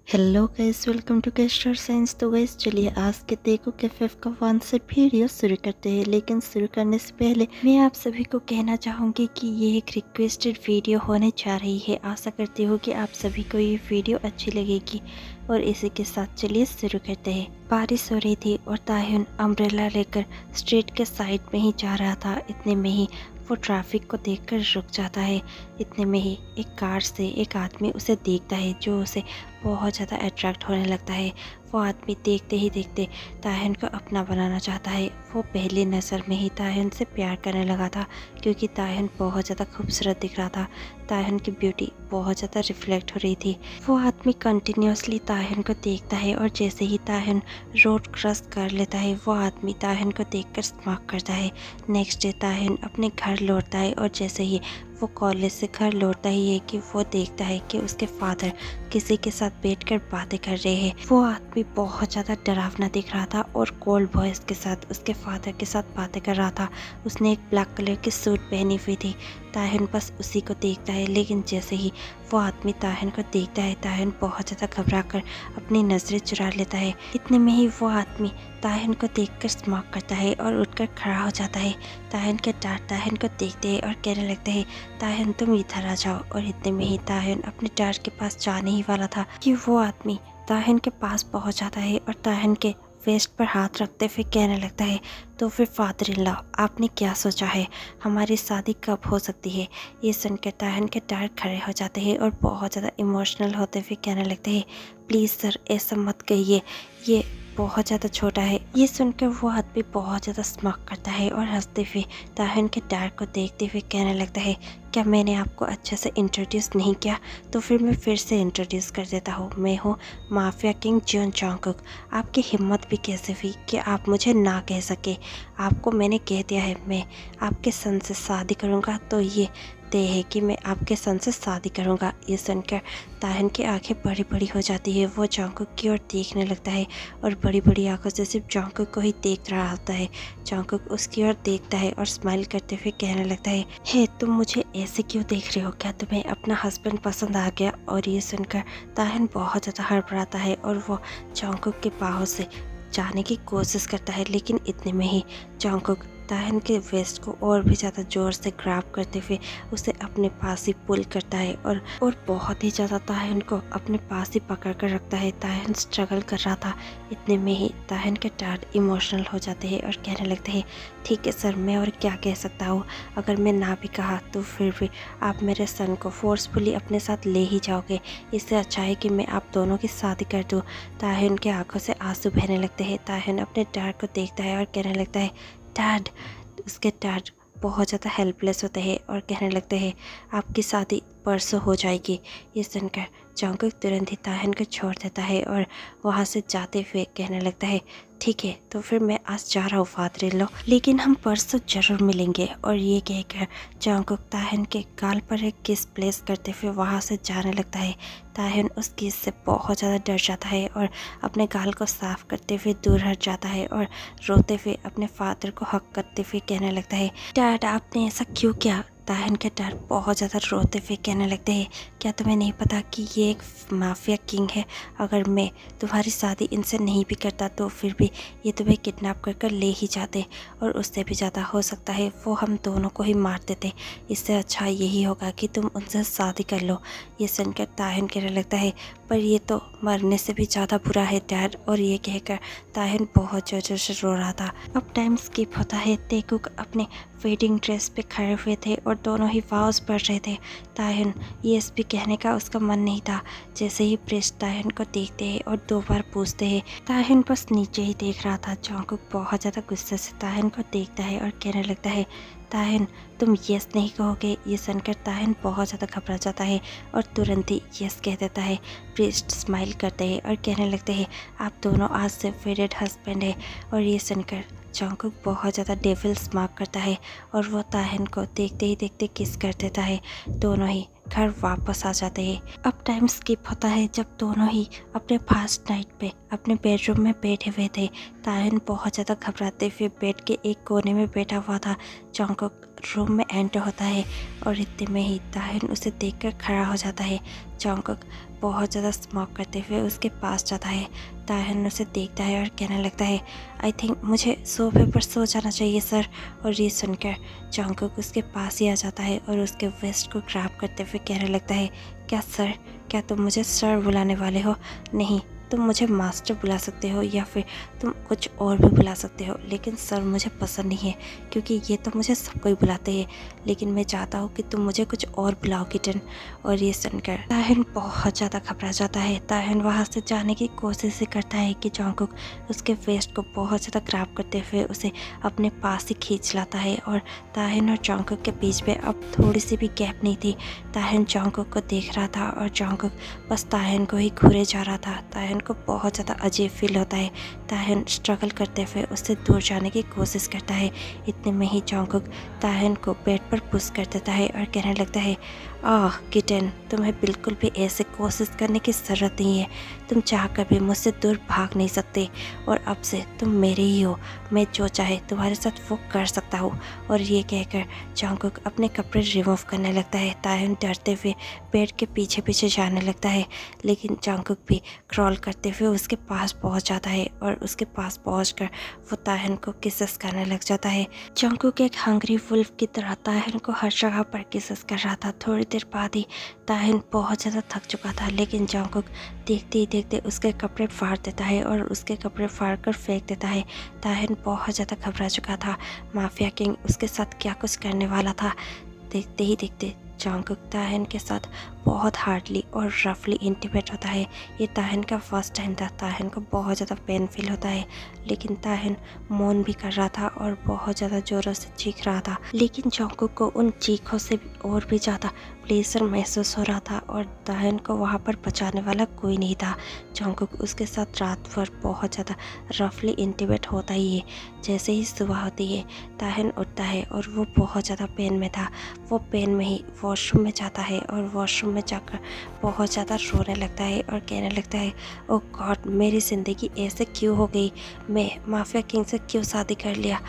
Hello guys, welcome to caster science. तो guys चलिए आज के देखो के फिफ्थ का वन से वीडियो शुरू करते हैं। लेकिन शुरू करने से पहले मैं आप सभी को कहना चाहूँगी कि ये एक रिक्वेस्टेड वीडियो होने जा रही है। आशा करती हूँ कि आप सभी को ये वीडियो अच्छी लगेगी। और इसी के साथ चलिए शुरू करते हैं। बारिश हो रही थी और ताहिन अम्ब्रेला लेकर स्ट्रीट के साइड में ही जा रहा था। इतने में ही वो ट्रैफिक को देखकर रुक जाता है। इतने में ही एक कार से एक आदमी उसे देखता है जो उसे बहुत ज़्यादा अट्रैक्ट होने लगता है। वो आदमी देखते ही देखते ताहिन को अपना बनाना चाहता है। वो पहली नज़र में ही ताहिन से प्यार करने लगा था क्योंकि ताहिन बहुत ज़्यादा खूबसूरत दिख रहा था। ताहिन की ब्यूटी बहुत ज़्यादा रिफ्लेक्ट हो रही थी। वो आदमी कंटिन्यूसली ताहिन को देखता है और जैसे ही ताहिन रोड क्रॉस कर लेता है वो आदमी ताहिन को देखकर स्माइल करता है। नेक्स्ट डे ताहिन अपने घर लौटता है और जैसे ही वो कॉलेज से घर लौटता ही है कि वो देखता है कि उसके फादर किसी के साथ बैठकर बातें कर रहे हैं। वो आदमी बहुत ज़्यादा डरावना दिख रहा था और कोल्ड वॉइस के साथ उसके फादर के साथ बातें कर रहा था। उसने एक ब्लैक कलर की सूट पहनी हुई थी। ताहिन बस उसी को देखता है, लेकिन जैसे ही वो आदमी ताहिन को देखता है ताहिन बहुत ज़्यादा घबरा कर अपनी नज़रें चुरा लेता है। इतने में ही वो आदमी ताहिन को देखकर स्माइल करता है और उठकर खड़ा हो जाता है। ताहिन के डैड ताहिन को देखते हैं और कहने लगते हैं, ताहिन तुम इधर आ जाओ। और इतने में ही ताहिन अपने डैड के पास जाने ही वाला था कि वो आदमी ताहिन के पास पहुंच जाता है और ताहिन के वेस्ट पर हाथ रखते हुए कहने लगता है, तो फिर फादर इन लॉ आपने क्या सोचा है, हमारी शादी कब हो सकती है। ये सुनकर ताहिन के डैड खड़े हो जाते हैं और बहुत ज़्यादा इमोशनल होते हुए कहने लगते हैं, प्लीज़ सर ऐसा मत कहिए, ये बहुत ज़्यादा छोटा है। ये सुनकर वो आदमी बहुत ज़्यादा स्माइल करता है और हंसते हुए ताहिन के डैड को देखते हुए कहने लगता है, क्या मैंने आपको अच्छे से इंट्रोड्यूस नहीं किया? तो फिर मैं फिर से इंट्रोड्यूस कर देता हूँ। मैं हूँ माफिया किंग जॉन जंगकुक। आपकी हिम्मत भी कैसे हुई कि आप मुझे ना कह सके। आपको मैंने कह दिया है मैं आपके सन से शादी करूँगा, तो ये तय है कि मैं आपके सन से शादी करूँगा। ये सुनकर ताहिन की आंखें बड़ी बड़ी हो जाती है। वो जंगकुक की ओर देखने लगता है और बड़ी बड़ी आंखों से सिर्फ जंगकुक को ही देख रहा होता है। जंगकुक उसकी ओर देखता है और स्माइल करते हुए कहने लगता है, हे तुम मुझे ऐसे क्यों देख रहे हो, क्या तुम्हें अपना हस्बैंड पसंद आ गया? और ये सुनकर ताहिन बहुत ज़्यादा हड़बड़ाता है और वो जंगकुक के बाहों से जाने की कोशिश करता है। लेकिन इतने में ही जंगकुक ताहिन के वेस्ट को और भी ज़्यादा ज़ोर से ग्रैब करते हुए उसे अपने पास ही पुल करता है और बहुत ही ज़्यादा ताहिन को अपने पास ही पकड़ कर रखता है। ताहिन स्ट्रगल कर रहा था। इतने में ही ताहिन के डैड इमोशनल हो जाते हैं और कहने लगते हैं, ठीक है सर, मैं और क्या कह सकता हूँ। अगर मैं ना भी कहा तो फिर भी आप मेरे सन को फोर्सफुली अपने साथ ले ही जाओगे। इससे अच्छा है कि मैं आप दोनों की शादी कर दूँ। ताहिन के आंखों से आंसू बहने लगते हैं। ताहिन अपने डैड को देखता है और कहने लगता है, डैड। उसके डैड बहुत ज़्यादा हेल्पलेस होते हैं और कहने लगते हैं, आपकी शादी परसों हो जाएगी। ये सुनकर जंगकुक तुरंत ही ताहिन को छोड़ देता है और वहाँ से जाते हुए कहने लगता है, ठीक है तो फिर मैं आज जा रहा हूँ फादर इन लॉ, लेकिन हम परसों ज़रूर मिलेंगे। और ये कहकर जंगकुक ताहिन के गाल पर एक किस प्लेस करते हुए वहाँ से जाने लगता है। ताहिन उस किस से बहुत ज़्यादा डर जाता है और अपने गाल को साफ करते हुए दूर हट जाता है और रोते हुए अपने फादर को हक करते हुए कहने लगता है, डैड आपने ऐसा क्यों किया? ताहिन के डैड बहुत ज़्यादा रोते हुए कहने लगते हैं, क्या तुम्हें नहीं पता कि ये एक माफिया किंग है? अगर मैं तुम्हारी शादी इनसे नहीं भी करता तो फिर भी ये तुम्हें किडनैप कर कर ले ही जाते और उससे भी ज़्यादा हो सकता है वो हम दोनों को ही मार देते। इससे अच्छा यही होगा कि तुम उनसे शादी कर लो। ये सुनकर ताहिन कहने लगता है, पर ये तो मरने से भी ज़्यादा बुरा है डैड। और ये कहकर ताहिन बहुत ज़ोर ज़ोर से रो रहा था। अब टाइम स्किप होता है। तेकुक अपने वेडिंग ड्रेस पे खड़े हुए थे और दोनों ही वाउस पढ़ रहे थे। ताहिन यस भी कहने का उसका मन नहीं था। जैसे ही प्रिस्ट ताहिन को देखते हैं और 2 बार पूछते हैं, ताहिन बस नीचे ही देख रहा था। जंगकुक बहुत ज़्यादा गुस्से से ताहिन को देखता है और कहने लगता है, ताहिन तुम यस नहीं कहोगे? ये सुनकर ताहिन बहुत ज़्यादा घबरा जाता है और तुरंत ही यस कह देता है। प्रिस्ट स्माइल करते हैं और कहने लगते हैं, आप दोनों आज से वेडेड हस्बैंड है। और ये सुनकर जंगकुक बहुत ज़्यादा डेविल स्मार्क करता है और वो ताहिन को देखते ही देखते किस कर देता है। दोनों ही घर वापस आ जाते हैं। अब टाइम स्किप होता है जब दोनों ही अपने फर्स्ट नाइट पे अपने बेडरूम में बैठे हुए थे। ताहिन बहुत ज़्यादा घबराते हुए बेड के एक कोने में बैठा हुआ था। जंगकुक रूम में एंटर होता है और इतने में ही ताहिन उसे देखकर खड़ा हो जाता है। जंगकुक बहुत ज़्यादा स्मोक करते हुए उसके पास जाता है। ताहिन उसे देखता है और कहने लगता है, आई थिंक मुझे सोफे पर सो जाना चाहिए सर। और ये सुनकर जंगकुक उसके पास ही आ जाता है और उसके वेस्ट को ग्रैब करते हुए कहने लगता है, क्या सर, क्या तुम मुझे सर बुलाने वाले हो? नहीं, तुम मुझे मास्टर बुला सकते हो या फिर तुम कुछ और भी बुला सकते हो, लेकिन सर मुझे पसंद नहीं है क्योंकि ये तो मुझे सब कोई बुलाते हैं, लेकिन मैं चाहता हूँ कि तुम मुझे कुछ और बुलाओ किटन। और ये सुनकर ताहिन बहुत ज़्यादा घबरा जाता है। ताहिन वहाँ से जाने की कोशिश ही करता है कि जंगकुक उसके वेस्ट को बहुत ज़्यादा ग्रैब करते हुए उसे अपने पास ही खींच लाता है। और ताहिन और जंगकुक के बीच में अब थोड़ी सी भी गैप नहीं थी। ताहिन जंगकुक को देख रहा था और जंगकुक बस ताहिन को ही घूरे जा रहा था। ताहिन को बहुत ज़्यादा अजीब फील होता है। ताहिन स्ट्रगल करते हुए उससे दूर जाने की कोशिश करता है। इतने में ही जंगकुक ताहिन को पेट पर पुश कर देता है और कहने लगता है, आह किटन, तुम्हें बिल्कुल भी ऐसे कोशिश करने की ज़रूरत नहीं है। तुम चाहकर भी मुझसे दूर भाग नहीं सकते और अब से तुम मेरे ही हो। मैं जो चाहे तुम्हारे साथ वो कर सकता हूँ। और ये कहकर जंगकुक अपने कपड़े रिमूव करने लगता है। ताहिन डरते हुए बेड के पीछे पीछे जाने लगता है, लेकिन जंगकुक भी क्रॉल करते हुए उसके पास पहुंच जाता है और उसके पास पहुंचकर वो ताहिन को किसेस करने लग जाता है। जंगकुक एक हंग्री वुल्फ की तरह ताहिन को हर जगह पर किसेस कर रहा था। थोड़ी देर बाद ही ताहिन बहुत ज़्यादा थक चुका था, लेकिन जंगकुक देखते ही देखते उसके कपड़े फाड़ देता है और उसके कपड़े फाड़ कर फेंक देता है। ताहिन बहुत ज़्यादा घबरा चुका था। माफिया किंग उसके साथ क्या कुछ करने वाला था। देखते ही देखते जंगकुक ताहिन के साथ बहुत हार्डली और रफली इंटीमेट होता है। ये ताहिन का फर्स्ट टाइम था। ताहिन को बहुत ज़्यादा पेन फील होता है, लेकिन ताहिन मौन भी कर रहा था और बहुत ज़्यादा ज़ोरों से चीख रहा था। लेकिन जंगकुक को उन चीखों से और भी ज़्यादा प्लेजर महसूस हो रहा था और ताहिन को वहाँ पर बचाने वाला कोई नहीं था। जंगकुक उसके साथ रात भर बहुत ज़्यादा रफली इंटीमेट होता ही है। जैसे ही सुबह होती है ताहिन उठता है और वो बहुत ज़्यादा पेन में था। वो पेन में ही वॉशरूम में जाता है और वॉशरूम में जाकर बहुत ज़्यादा रोने लगता है और कहने लगता है, ओह गॉड, मेरी ज़िंदगी ऐसे क्यों हो गई? मैं माफिया किंग से क्यों शादी कर लिया?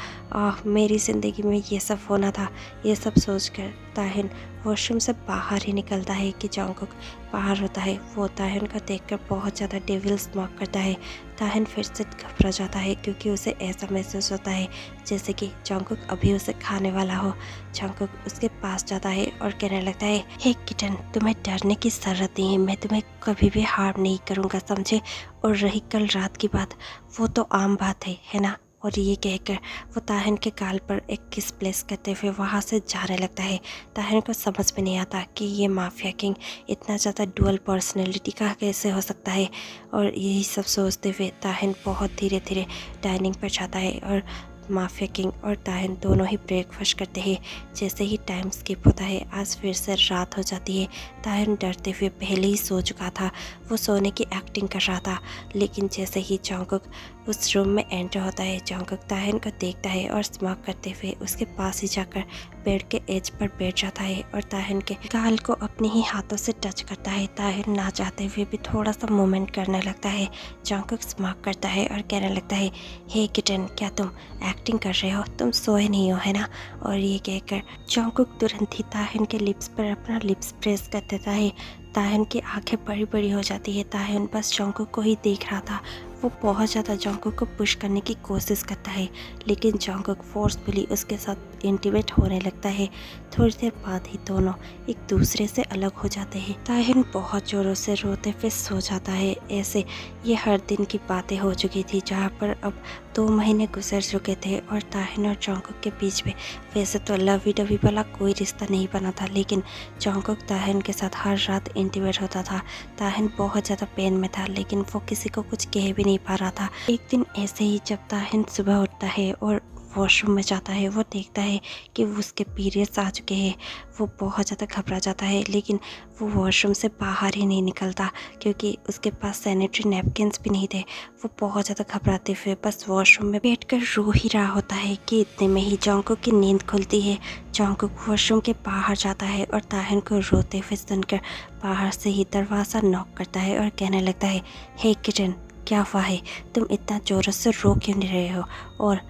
मेरी ज़िंदगी में ये सब होना था। ये सब सोचकर ताहिन वॉशरूम से बाहर ही निकलता है कि जंगकुक बाहर होता है। वो ताहिन को देखकर बहुत ज़्यादा डेविल स्मॉक करता है। ताहिन फिर से घबरा जाता है क्योंकि उसे ऐसा महसूस होता है जैसे कि जंगकुक अभी उसे खाने वाला हो। जंगकुक उसके पास जाता है और कहने लगता है, हे किटन, तुम्हें डरने की ज़रूरत नहीं है। मैं तुम्हें कभी भी हार्म नहीं करूँगा, समझे? और रही कल रात की बात, वो तो आम बात है ना? और ये कहकर वो ताहिन के गाल पर एक किस प्लेस करते हुए वहाँ से जाने लगता है। ताहिन को समझ में नहीं आता कि ये माफिया किंग इतना ज़्यादा डुअल पर्सनैलिटी का कैसे हो सकता है। और यही सब सोचते हुए ताहिन बहुत धीरे धीरे डाइनिंग पर जाता है और माफिया किंग और ताहिन दोनों ही ब्रेकफास्ट करते हैं। जैसे ही टाइम स्किप होता है, आज फिर से रात हो जाती है। ताहिन डरते हुए पहले ही सो चुका था। वो सोने की एक्टिंग कर रहा था, लेकिन जैसे ही जंगकुक उस रूम में एंटर होता है, जंगकुक ताहिन को देखता है और स्मॉक करते हुए उसके पास ही जाकर बेड के एज पर बैठ जाता है और ताहिन के गाल को अपने ही हाथों से टच करता है। ताहिन ना चाहते हुए भी थोड़ा सा मूवमेंट करने लगता है। जंगकुक स्मॉक करता है और कहने लगता है, हे किटन, क्या तुम एक्टिंग कर रहे हो? तुम सोए नहीं हो, है ना? और ये कहकर जंगकुक तुरंत ही ताहिन के लिप्स पर अपना लिप्स प्रेस कर देता है। ताहिन की आंखें बड़ी बड़ी हो जाती है। ताहिन बस जंगकुक को ही देख रहा था। वो बहुत ज़्यादा जंगकुक को पुश करने की कोशिश करता है, लेकिन जंगकुक फोर्सफुली उसके साथ इंटीमेट होने लगता है। थोड़ी देर बाद ही दोनों एक दूसरे से अलग हो जाते हैं। ताहिन बहुत ज़ोरों से रोते हुए सो जाता है। ऐसे ये हर दिन की बातें हो चुकी थी, जहाँ पर अब 2 महीने गुजर चुके थे और ताहिन और जंगकुक के बीच में वैसे तो लवी डवी वाला कोई रिश्ता नहीं बना था, लेकिन जंगकुक ताहिन के साथ हर रात इंटीमेट होता था। ताहिन बहुत ज़्यादा पेन में था, लेकिन वो किसी को कुछ कह भी नहीं पा रहा था। एक दिन ऐसे ही जब ताहिन सुबह उठता है और वॉशरूम में जाता है, वो देखता है कि उसके पीरियड्स आ चुके हैं। वो बहुत ज़्यादा घबरा जाता है, लेकिन वो वॉशरूम से बाहर ही नहीं निकलता क्योंकि उसके पास सैनिटरी नैपकिन्स भी नहीं थे। वो बहुत ज़्यादा घबराते हुए बस वॉशरूम में बैठकर रो ही रहा होता है कि इतने में ही जंगकुक की नींद खुलती है। जंगकुक वॉशरूम के बाहर जाता है और ताहिन को रोते हुए सुनकर बाहर से ही दरवाज़ा नॉक करता है और कहने लगता है, हे किटन, क्या हुआ है? तुम इतना ज़ोरों से रो क्यों नहीं रहे हो? और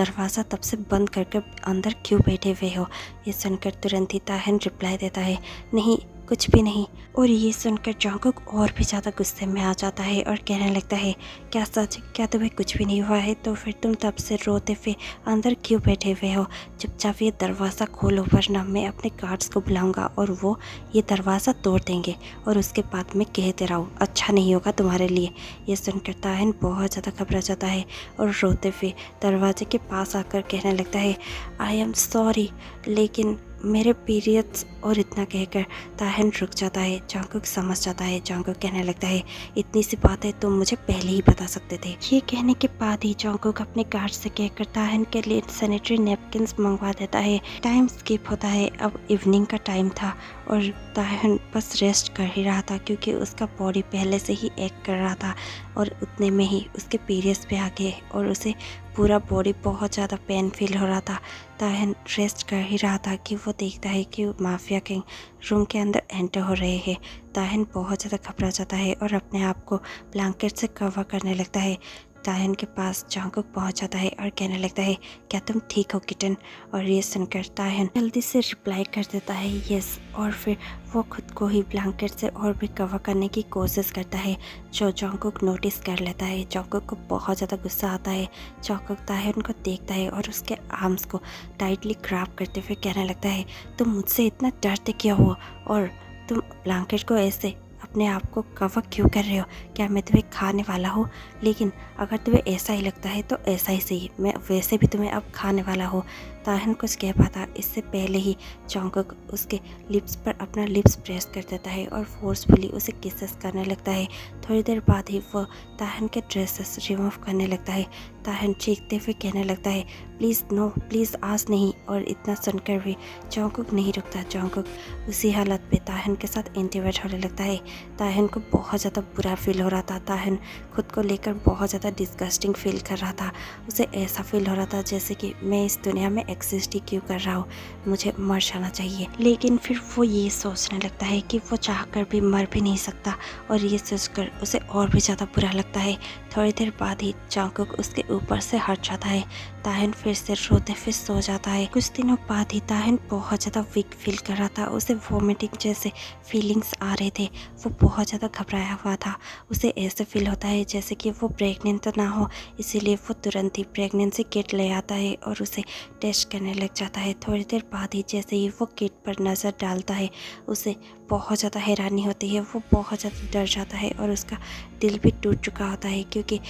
दरवाज़ा तब से बंद करके अंदर क्यों बैठे हुए हो? ये सुनकर तुरंत ही ताहन रिप्लाई देता है, नहीं कुछ भी नहीं। और ये सुनकर जॉन्गकुक और भी ज़्यादा गुस्से में आ जाता है और कहने लगता है, क्या सच? क्या तुम्हें कुछ भी नहीं हुआ है? तो फिर तुम तब से रोते हुए अंदर क्यों बैठे हुए हो? चुपचाप ये दरवाज़ा खोलो वरना मैं अपने गार्ड्स को बुलाऊंगा और वो ये दरवाज़ा तोड़ देंगे और उसके बाद मैं कहते रहूँ अच्छा नहीं होगा तुम्हारे लिए। ये सुनकर ताहन बहुत ज़्यादा घबरा जाता है और रोते हुए दरवाजे के पास आकर कहने लगता है, आई एम सॉरी लेकिन मेरे पीरियड्स। और इतना कहकर ताहन रुक जाता है। जॉन्गकुक समझ जाता है। जॉन्गकुक कहने लगता है, इतनी सी बात है तुम मुझे पहले ही बता सकते थे। ये कहने के बाद ही जॉन्गकुक अपने गार्ड से कहकर ताहन के लिए सैनिटरी नैपकिन्स मंगवा देता है। टाइम स्किप होता है। अब इवनिंग का टाइम था और ताहन बस रेस्ट कर ही रहा था क्योंकि उसका बॉडी पहले से ही एक कर रहा था और उतने में ही उसके पीरियड्स पे आ गए और उसे पूरा बॉडी बहुत ज़्यादा पेन फील हो रहा था। ताहन रेस्ट कर ही रहा था कि वो देखता है कि माफिया किंग रूम के अंदर एंटर हो रहे हैं। ताहन बहुत ज़्यादा घबरा जाता है और अपने आप को ब्लैंकेट से कवर करने लगता है। ताहन के पास जॉन्गकुक पहुंच जाता है और कहने लगता है, क्या तुम ठीक हो किटन? और ये सुनकर ताहन जल्दी से रिप्लाई कर देता है यस, और फिर वो खुद को ही ब्लैंकेट से और भी कवर करने की कोशिश करता है जो जॉन्गकुक नोटिस कर लेता है। जॉन्गकुक को बहुत ज़्यादा गुस्सा आता है। जॉन्गकुक ताहन को देखता है और उसके आर्म्स को टाइटली ग्रैब करते हुए कहने लगता है, तुम मुझसे इतना डरते क्यों हो और तुम ब्लैंकेट को ऐसे अपने आप को कवर क्यों कर रहे हो? क्या मैं तुम्हें खाने वाला हूँ? लेकिन अगर तुम्हें ऐसा ही लगता है तो ऐसा ही सही, मैं वैसे भी तुम्हें अब खाने वाला हूँ। ताहन कुछ कह पाता इससे पहले ही जॉन्गकुक उसके लिप्स पर अपना लिप्स प्रेस कर देता है और फोर्सफुली उसे किसेस करने लगता है। थोड़ी देर बाद ही वो ताहन के ड्रेसेस रिमूव करने लगता है। ताहन चीखते हुए कहने लगता है, प्लीज़ नो, प्लीज़ आज नहीं। और इतना सुनकर भी जॉन्गकुक नहीं रुकता। जॉन्गकुक उसी हालत पे ताहन के साथ इंटीमेट होने लगता है। ताहन को बहुत ज़्यादा बुरा फील हो रहा था। ताहन खुद को लेकर बहुत ज़्यादा डिस्गस्टिंग फील कर रहा था। उसे ऐसा फील हो रहा था जैसे कि मैं इस दुनिया में एग्जिस्ट ही क्यों कर रहा हूँ, मुझे मर जाना चाहिए। लेकिन फिर वो ये सोचने लगता है कि वो चाहकर भी मर भी नहीं सकता और ये सोचकर उसे और भी ज़्यादा बुरा लगता है। थोड़ी देर बाद ही जॉन्गकुक उसके ऊपर से हट जाता है। ताहन फिर से रोते फिर सो जाता है। कुछ दिनों बाद ही ताहन बहुत ज़्यादा वीक फील कर रहा था। उसे वॉमिटिंग जैसे फीलिंग्स आ रहे थे। वो बहुत ज़्यादा घबराया हुआ था। उसे ऐसे फील होता है जैसे कि वो प्रेग्नेंट तो ना हो, इसीलिए वो तुरंत ही प्रेगनेंसी किट ले आता है और उसे टेस्ट करने लग जाता है। थोड़ी देर बाद ही जैसे ही वो किट पर नज़र डालता है उसे बहुत ज़्यादा हैरानी होती है। वो बहुत ज़्यादा डर जाता है और उसका दिल भी टूट चुका होता है क्योंकि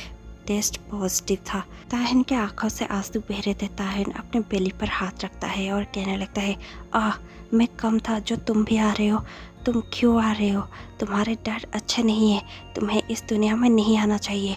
टेस्ट पॉजिटिव था। ताहन के आंखों से आंसू बह रहे थे। ताहन अपने बेली पर हाथ रखता है और कहने लगता है, मैं कम था जो तुम भी आ रहे हो। तुम क्यों आ रहे हो? तुम्हारे डर अच्छे नहीं है। तुम्हें इस दुनिया में नहीं आना चाहिए।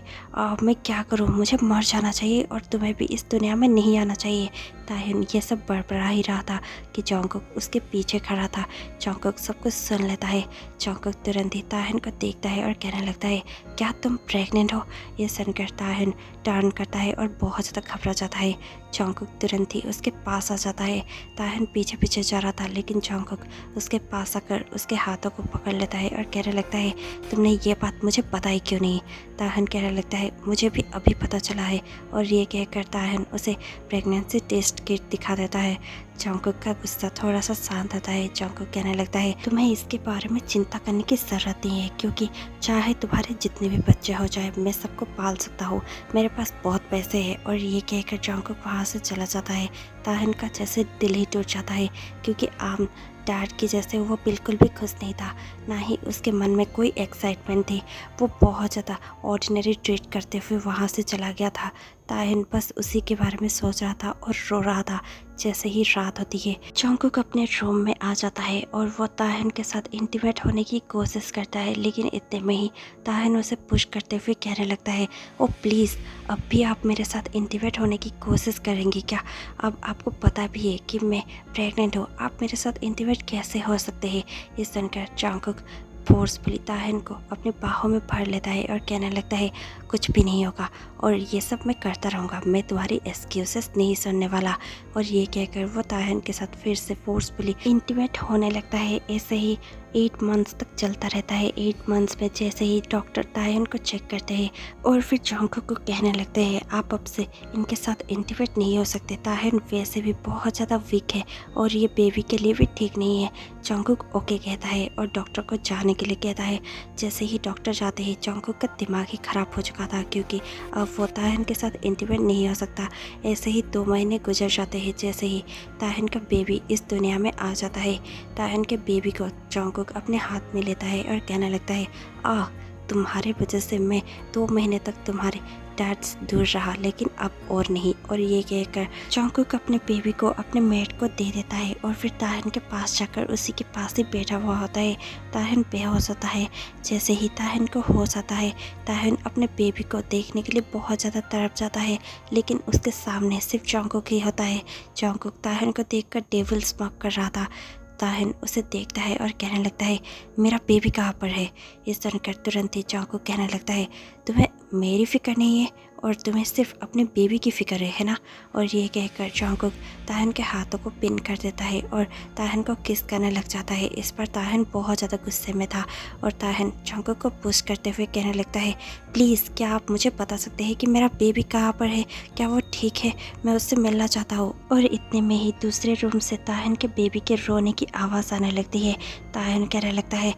मैं क्या करूं? मुझे मर जाना चाहिए और तुम्हें भी इस दुनिया में नहीं आना चाहिए। ताहन ये सब बड़बड़ा ही रहा था कि जॉन्गकुक उसके पीछे खड़ा था। जॉन्गकुक सब कुछ सुन लेता है। जॉन्गकुक तुरंत ही ताहन को देखता है और कहने लगता है, क्या तुम प्रेग्नेंट हो? ये सुनकर ताहन टर्न करता है और बहुत ज़्यादा घबरा जाता है। जॉन्गकुक तुरंत ही उसके पास आ जाता है। ताहन पीछे पीछे जा रहा था लेकिन जॉन्गकुक उसके पास आकर उसके हाथों को पकड़ लेता है और कहने लगता है, तुमने ये बात मुझे बताई क्यों नहीं? ताहन कहने लगता है, मुझे भी अभी पता चला है। और ये कहकर ताहन उसे प्रेगनेंसी टेस्ट किट दिखा देता है। जॉन्गकुक का गुस्सा थोड़ा सा शांत होता है। जॉन्गकुक कहने लगता है, तुम्हें इसके बारे में चिंता करने की ज़रूरत नहीं है क्योंकि चाहे तुम्हारे जितने भी बच्चे हो जाए मैं सबको पाल सकता हूँ, मेरे पास बहुत पैसे हैं। और ये कहकर जॉन्गकुक वहाँ से चला जाता है। ताहन का जैसे दिल ही टूट जाता है क्योंकि आम डैड की जैसे वो बिल्कुल भी खुश नहीं था, ना ही उसके मन में कोई एक्साइटमेंट थी। वो बहुत ज़्यादा ऑर्डिनरी ट्रीट करते हुए वहाँ से चला गया था। ताहन बस उसी के बारे में सोच रहा था और रो रहा था। जैसे ही रात होती है जॉन्गकुक अपने रूम में आ जाता है और वो ताहन के साथ इंटीमेट होने की कोशिश करता है लेकिन इतने में ही ताहन उसे पुश करते हुए कहने लगता है, ओ प्लीज़, अब भी आप मेरे साथ इंटीमेट होने की कोशिश करेंगी क्या? अब आपको पता भी है कि मैं प्रेग्नेंट हूँ, आप मेरे साथ इंटीमेट कैसे हो सकते हैं? ये सुनकर जॉन्गकुक फोर्सफुली ताहन को अपने बाहों में भर लेता है और कहने लगता है, कुछ भी नहीं होगा। और ये सब मैं करता रहूँगा, मैं तुम्हारी एक्सक्यूजेस नहीं सुनने वाला। और ये कहकर वो ताहिन के साथ फिर से फोर्सफुली इंटीमेट होने लगता है। ऐसे ही 8 मंथ्स तक चलता रहता है। 8 मंथ्स में जैसे ही डॉक्टर ताहिन को चेक करते हैं और फिर जंगकुक को कहने लगते हैं आप अब से इनके साथ इंटीमेट नहीं हो सकते। ताहिन वैसे भी बहुत ज़्यादा वीक है और ये बेबी के लिए भी ठीक नहीं है। जंगकुक ओके कहता है और डॉक्टर को जाने के लिए कहता है। जैसे ही डॉक्टर जाते ही जंगकुक का दिमाग ही ख़राब हो चुका था, क्योंकि अब वो ताहिन के साथ इंटीमेट नहीं हो सकता। ऐसे ही 2 महीने गुजर जाते हैं। जैसे ही ताहिन का बेबी इस दुनिया में आ जाता है, ताहिन के बेबी को जंगकुक अपने हाथ में लेता है और कहने लगता है तुम्हारे वजह से मैं 2 महीने तक तुम्हारे डैड से दूर रहा, लेकिन अब और नहीं। और ये कहकर जंगकुक अपने बेबी को अपने मेट को दे देता है और फिर ताहिन के पास जाकर उसी के पास ही बैठा हुआ होता है। ताहिन बेहोश होता है। जैसे ही ताहिन को होश आता है, ताहिन अपने बेबी को देखने के लिए बहुत ज़्यादा तड़प जाता है, लेकिन उसके सामने सिर्फ जंगकुक ही होता है। जंगकुक ताहिन को देखकर डेविल स्मॉक कर रहा था। ताहिन उसे देखता है और कहने लगता है मेरा बेबी कहाँ पर है। ये सुनकर तुरंत ही जंगकुक कहने लगता है तुम्हें मेरी फिक्र नहीं है और तुम्हें सिर्फ अपने बेबी की फिक्र है ना। और ये कहकर जंगकुक ताहिन के हाथों को पिन कर देता है और ताहिन को किस करने लग जाता है। इस पर ताहिन बहुत ज़्यादा गुस्से में था और ताहिन जंगकुक को पुश करते हुए कहने लगता है प्लीज़ क्या आप मुझे बता सकते हैं कि मेरा बेबी कहाँ पर है, क्या वो ठीक है, मैं उससे मिलना चाहता हूँ। और इतने में ही दूसरे रूम से ताहिन के बेबी के रोने की आवाज़ आने लगती है। ताहिन कहने लगता है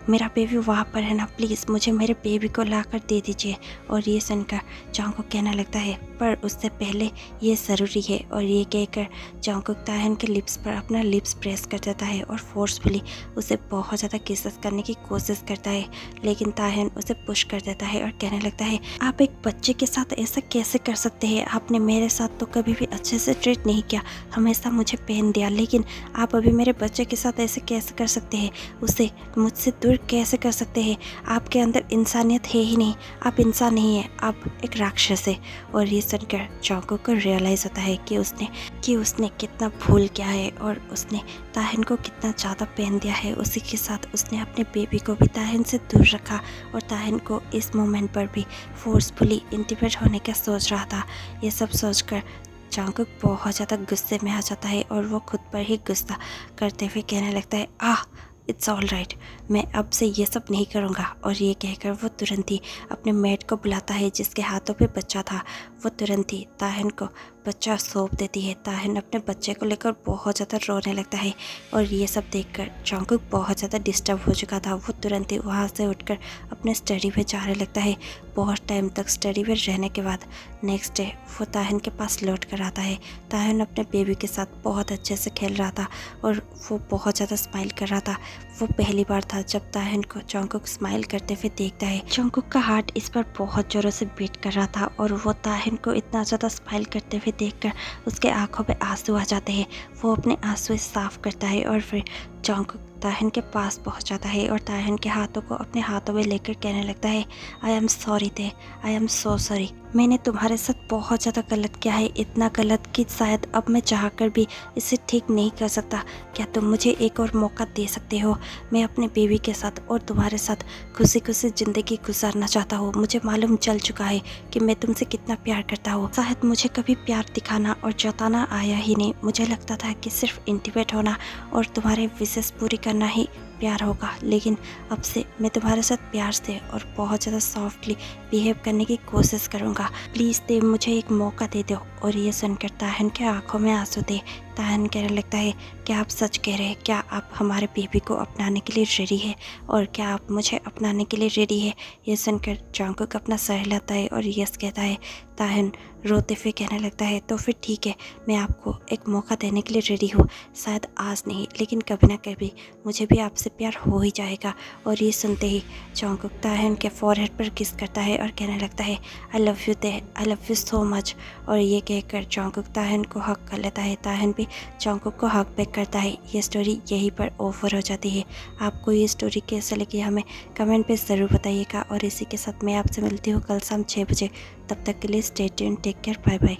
मेरा बेबी वहाँ पर है ना, प्लीज़ मुझे मेरे बेबी को ला कर दे दीजिए। और ये सुनकर जंगकुक कहने लगता है पर उससे पहले ये ज़रूरी है। और ये कहकर जंगकुक ताहिन के लिप्स पर अपना लिप्स प्रेस कर देता है और फोर्सफुली उसे बहुत ज़्यादा किसेस करने की कोशिश करता है, लेकिन ताहिन उसे पुश कर देता है और कहने लगता है आप एक बच्चे के साथ ऐसा कैसे कर सकते हैं, आपने मेरे साथ तो कभी भी अच्छे से ट्रीट नहीं किया, हमेशा मुझे पेन दिया, लेकिन आप अभी मेरे बच्चे के साथ ऐसे कैसे कर सकते हैं, उसे मुझसे दूर कैसे कर सकते हैं, आपके अंदर इंसानियत है ही नहीं, आप इंसान नहीं है, आप एक राक्षस है। और ये सुनकर जंगकुक को रियलाइज़ होता है कि उसने कितना भूल किया है और उसने ताहिन को कितना ज़्यादा पेन दिया है। उसी के साथ उसने अपने बेबी को भी ताहिन से दूर रखा और ताहिन को इस मोमेंट पर भी फोर्सफुली इंटीमेट होने का सोच रहा था। ये सब सोचकर जंगकुक बहुत ज़्यादा गुस्से में आ जाता है और वो खुद पर ही गुस्सा करते हुए कहने लगता है इट्स ऑल राइट, मैं अब से ये सब नहीं करूँगा। और ये कहकर वो तुरंत ही अपने मेड को बुलाता है जिसके हाथों पे बच्चा था। वो तुरंत ही ताहिन को बच्चा सौंप देती है। ताहिन अपने बच्चे को लेकर बहुत ज़्यादा रोने लगता है और ये सब देखकर जंगकुक बहुत ज़्यादा डिस्टर्ब हो चुका था। वो तुरंत ही वहाँ से उठकर अपने स्टडी पे जाने लगता है। बहुत टाइम तक स्टडी पे रहने के बाद नेक्स्ट डे वो ताहिन के पास लौट कर आता है। ताहिन अपने बेबी के साथ बहुत अच्छे से खेल रहा था और वो बहुत ज़्यादा स्माइल कर रहा था। वो पहली बार था जब ताहिन को जंगकुक स्माइल करते हुए देखता है। जंगकुक का हार्ट इस पर बहुत ज़ोरों से बीट कर रहा था और वो ताहिन को इतना ज़्यादा स्माइल करते हुए देखकर उसके आंखों पे आंसू आ जाते हैं। वो अपने आंसू साफ करता है और फिर जंगकुक ताहिन के पास पहुंच जाता है और ताहिन के हाथों को अपने हाथों में लेकर कहने लगता है I am sorry they, I am so sorry, मैंने तुम्हारे साथ बहुत ज़्यादा गलत किया है, इतना गलत कि शायद अब मैं चाहकर भी इसे ठीक नहीं कर सकता। क्या तुम मुझे एक और मौका दे सकते हो? मैं अपने बेबी के साथ और तुम्हारे साथ खुशी खुशी ज़िंदगी गुजारना चाहता हूँ। मुझे मालूम चल चुका है कि मैं तुमसे कितना प्यार करता हूँ। शायद मुझे कभी प्यार दिखाना और जताना आया ही नहीं। मुझे लगता था कि सिर्फ इंटीमेट होना और तुम्हारे विशेष पूरी करना ही प्यार होगा, लेकिन अब से मैं तुम्हारे साथ प्यार से और बहुत ज़्यादा सॉफ्टली बिहेव करने की कोशिश करूँगा। प्लीज़ दे, मुझे एक मौका दे दो। और ये सुनकर ताहिन के आंखों में आंसू थे। ताहिन कहने लगता है क्या आप सच कह रहे हैं? क्या आप हमारे बेबी को अपनाने के लिए रेडी है और क्या आप मुझे अपनाने के लिए रेडी है? ये सुनकर जंगकुक अपना सर हिलाता है और यस कहता है। ताहिन रोते हुए कहने लगता है तो फिर ठीक है, मैं आपको एक मौका देने के लिए रेडी हूँ। शायद आज नहीं, लेकिन कभी ना कभी मुझे भी आपसे प्यार हो ही जाएगा। और ये सुनते ही जंगकुक ताहिन के फॉरहेड पर किस करता है और कहने लगता है I love you they, I love you so much. और ये कहकर जंगकुक ताहिन को हक कर लेता है। ताहिन भी जंगकुक को हक बैक करता है। ये स्टोरी यहीं पर ओवर हो जाती है। आपको ये स्टोरी कैसे लगी हमें कमेंट पे ज़रूर बताइएगा। और इसी के साथ मैं आपसे मिलती हूँ कल शाम 6 बजे। तब तक के लिए stay tuned, take care, bye bye.